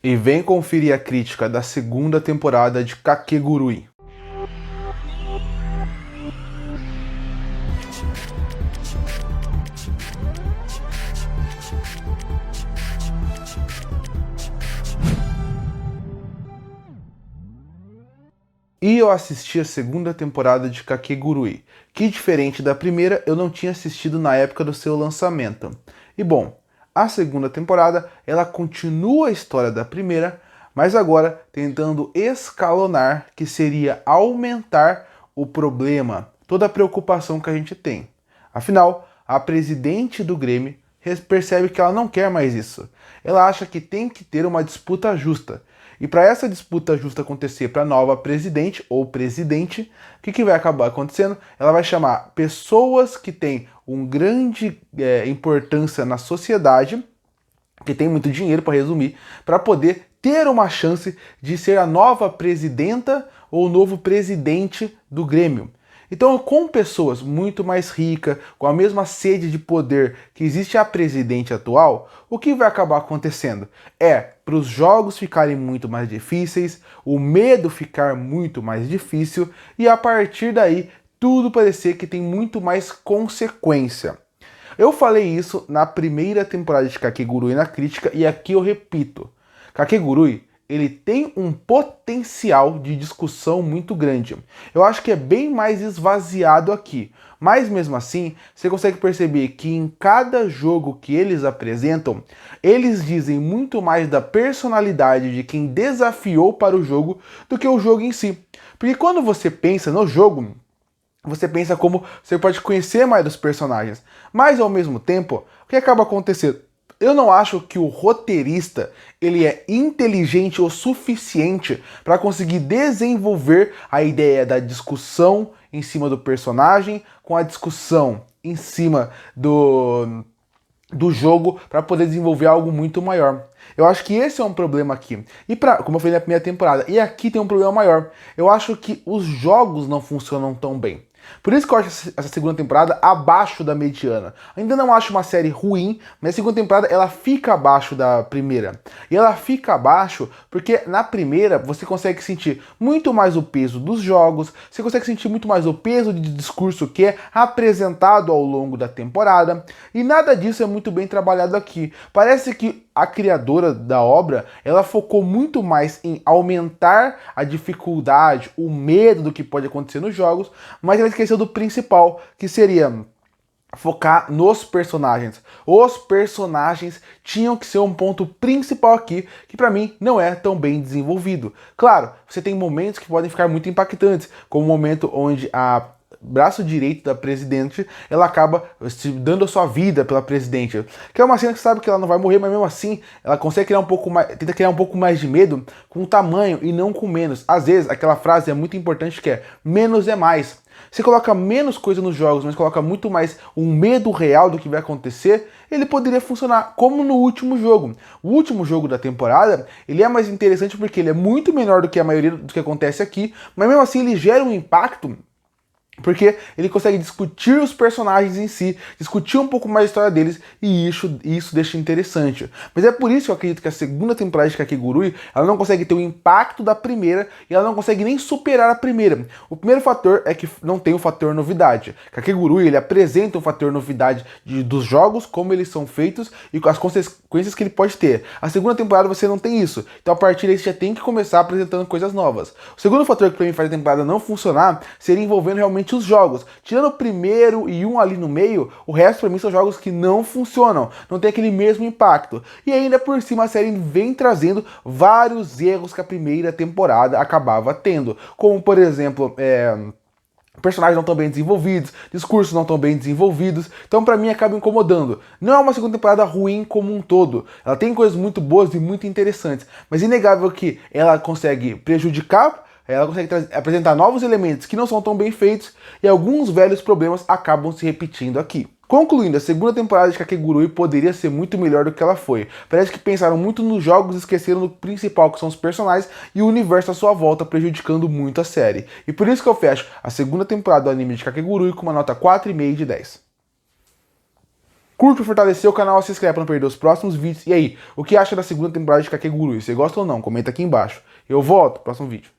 E vem conferir a crítica da segunda temporada de Kakegurui. E eu assisti a segunda temporada de Kakegurui, que diferente da primeira, eu não tinha assistido na época do seu lançamento. E bom, a segunda temporada, ela continua a história da primeira, mas agora tentando escalonar, que seria aumentar o problema, toda a preocupação que a gente tem. Afinal, a presidente do Grêmio percebe que ela não quer mais isso. Ela acha que tem que ter uma disputa justa. E para essa disputa justa acontecer para a nova presidente ou presidente, o que vai acabar acontecendo? Ela vai chamar pessoas que têm uma grande importância na sociedade, que tem muito dinheiro, para resumir, para poder ter uma chance de ser a nova presidenta ou novo presidente do Grêmio. Então, com pessoas muito mais ricas, com a mesma sede de poder que existe a presidente atual, o que vai acabar acontecendo? Para os jogos ficarem muito mais difíceis, o medo ficar muito mais difícil e a partir daí tudo parecer que tem muito mais consequência. Eu falei isso na primeira temporada de Kakegurui na crítica e aqui eu repito. Kakegurui, ele tem um potencial de discussão muito grande. Eu acho que é bem mais esvaziado aqui. Mas mesmo assim, você consegue perceber que em cada jogo que eles apresentam, eles dizem muito mais da personalidade de quem desafiou para o jogo do que o jogo em si. Porque quando você pensa no jogo, você pensa como você pode conhecer mais dos personagens. Mas ao mesmo tempo, o que acaba acontecendo? Eu não acho que o roteirista ele é inteligente o suficiente para conseguir desenvolver a ideia da discussão em cima do personagem com a discussão em cima do jogo para poder desenvolver algo muito maior. Eu acho que esse é um problema aqui. E como eu falei na primeira temporada, e aqui tem um problema maior. Eu acho que os jogos não funcionam tão bem. Por isso que eu acho essa segunda temporada abaixo da mediana. Ainda não acho uma série ruim, mas a segunda temporada ela fica abaixo da primeira. E ela fica abaixo porque na primeira você consegue sentir muito mais o peso dos jogos, você consegue sentir muito mais o peso de discurso que é apresentado ao longo da temporada. E nada disso é muito bem trabalhado aqui. Parece que a criadora da obra, ela focou muito mais em aumentar a dificuldade, o medo do que pode acontecer nos jogos, mas ela esqueceu do principal, que seria focar nos personagens. Os personagens tinham que ser um ponto principal aqui, que pra mim não é tão bem desenvolvido. Claro, você tem momentos que podem ficar muito impactantes, como o momento onde a braço direito da presidente, ela acaba dando a sua vida pela presidente. Que é uma cena que sabe que ela não vai morrer, mas mesmo assim, ela consegue criar um pouco mais, tenta criar um pouco mais de medo com o tamanho e não com menos. Às vezes, aquela frase é muito importante que é menos é mais. Você coloca menos coisa nos jogos, mas coloca muito mais um medo real do que vai acontecer, ele poderia funcionar como no último jogo. O último jogo da temporada, ele é mais interessante porque ele é muito menor do que a maioria do que acontece aqui, mas mesmo assim ele gera um impacto porque ele consegue discutir os personagens em si, discutir um pouco mais a história deles, e isso deixa interessante. Mas é por isso que eu acredito que a segunda temporada de Kakegurui, ela não consegue ter o impacto da primeira, e ela não consegue nem superar a primeira. O primeiro fator é que não tem o fator novidade. Kakegurui, ele apresenta o fator novidade dos jogos, como eles são feitos, e as consequências que ele pode ter. A segunda temporada você não tem isso, então a partir daí você já tem que começar apresentando coisas novas. O segundo fator que pra mim faz a temporada não funcionar, seria envolvendo realmente os jogos. Tirando o primeiro e um ali no meio, o resto pra mim são jogos que não funcionam, não tem aquele mesmo impacto. E ainda por cima a série vem trazendo vários erros que a primeira temporada acabava tendo, como por exemplo, personagens não estão bem desenvolvidos, discursos não estão bem desenvolvidos, então pra mim acaba incomodando. Não é uma segunda temporada ruim como um todo, ela tem coisas muito boas e muito interessantes, mas é inegável que ela consegue prejudicar, ela consegue apresentar novos elementos que não são tão bem feitos e alguns velhos problemas acabam se repetindo aqui. Concluindo, a segunda temporada de Kakegurui poderia ser muito melhor do que ela foi. Parece que pensaram muito nos jogos e esqueceram do principal, que são os personagens e o universo à sua volta, prejudicando muito a série. E por isso que eu fecho a segunda temporada do anime de Kakegurui com uma nota 4,5 de 10. Curte pra fortalecer o canal, se inscreve pra não perder os próximos vídeos. E aí, o que acha da segunda temporada de Kakegurui? Você gosta ou não? Comenta aqui embaixo. Eu volto no próximo vídeo.